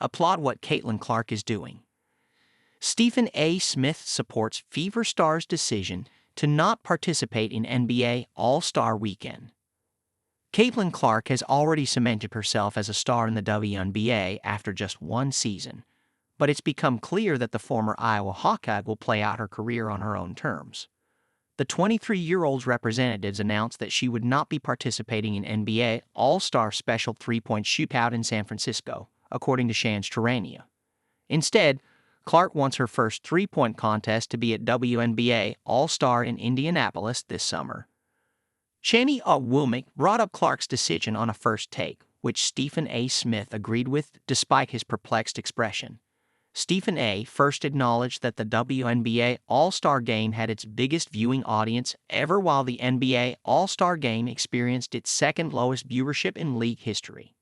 applaud what Caitlin Clark is doing. Stephen A. Smith supports Fever Star's decision to not participate in NBA All-Star Weekend. Caitlin Clark has already cemented herself as a star in the WNBA after just one season, but it's become clear that the former Iowa Hawkeye will play out her career on her own terms. The 23-year-old's representatives announced that she would not be participating in NBA All-Star Special three-point shootout in San Francisco, according to Shams Charania. Instead, Clark wants her first three-point contest to be at WNBA All-Star in Indianapolis this summer. Shani Woolmick brought up Clark's decision on a first take, which Stephen A. Smith agreed with despite his perplexed expression. Stephen A. first acknowledged that the WNBA All-Star Game had its biggest viewing audience ever, while the NBA All-Star Game experienced its second lowest viewership in league history.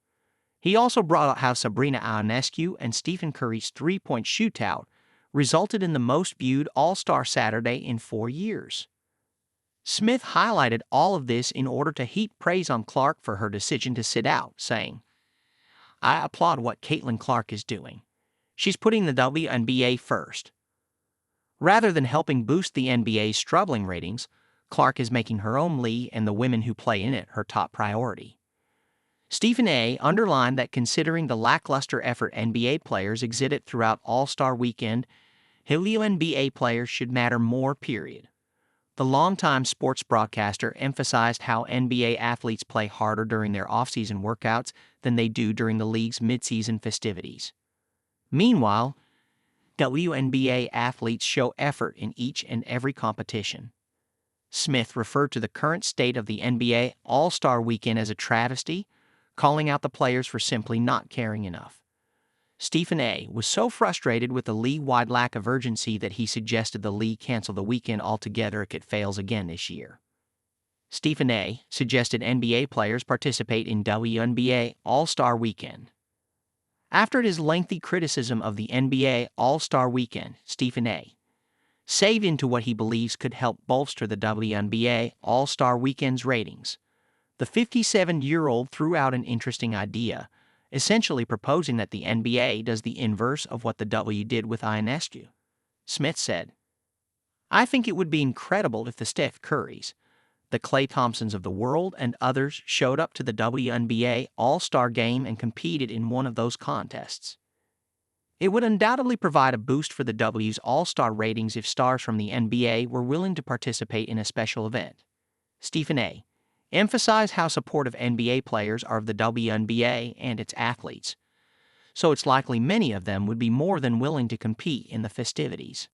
He also brought up how Sabrina Ionescu and Stephen Curry's three-point shootout resulted in the most viewed All-Star Saturday in 4 years. Smith highlighted all of this in order to heap praise on Clark for her decision to sit out, saying, "I applaud what Caitlin Clark is doing. She's putting the WNBA first. Rather than helping boost the NBA's struggling ratings, Clark is making her own league and the women who play in it her top priority." Stephen A. underlined that considering the lackluster effort NBA players exhibit throughout All-Star Weekend, WNBA players should matter more, period. The longtime sports broadcaster emphasized how NBA athletes play harder during their off-season workouts than they do during the league's mid-season festivities. Meanwhile, WNBA athletes show effort in each and every competition. Smith referred to the current state of the NBA All-Star Weekend as a travesty, calling out the players for simply not caring enough. Stephen A. was so frustrated with the league-wide lack of urgency that he suggested the league cancel the weekend altogether if it fails again this year. Stephen A. suggested NBA players participate in WNBA All-Star Weekend. After his lengthy criticism of the NBA All-Star Weekend, Stephen A. saved into what he believes could help bolster the WNBA All-Star Weekend's ratings. The 57-year-old threw out an interesting idea, essentially proposing that the NBA does the inverse of what the W did with Ionescu. Smith said, "I think it would be incredible if the Steph Currys, the Klay Thompsons of the world, and others showed up to the WNBA All-Star Game and competed in one of those contests. It would undoubtedly provide a boost for the W's All-Star ratings if stars from the NBA were willing to participate in a special event." Stephen A. emphasized how supportive NBA players are of the WNBA and its athletes, so it's likely many of them would be more than willing to compete in the festivities.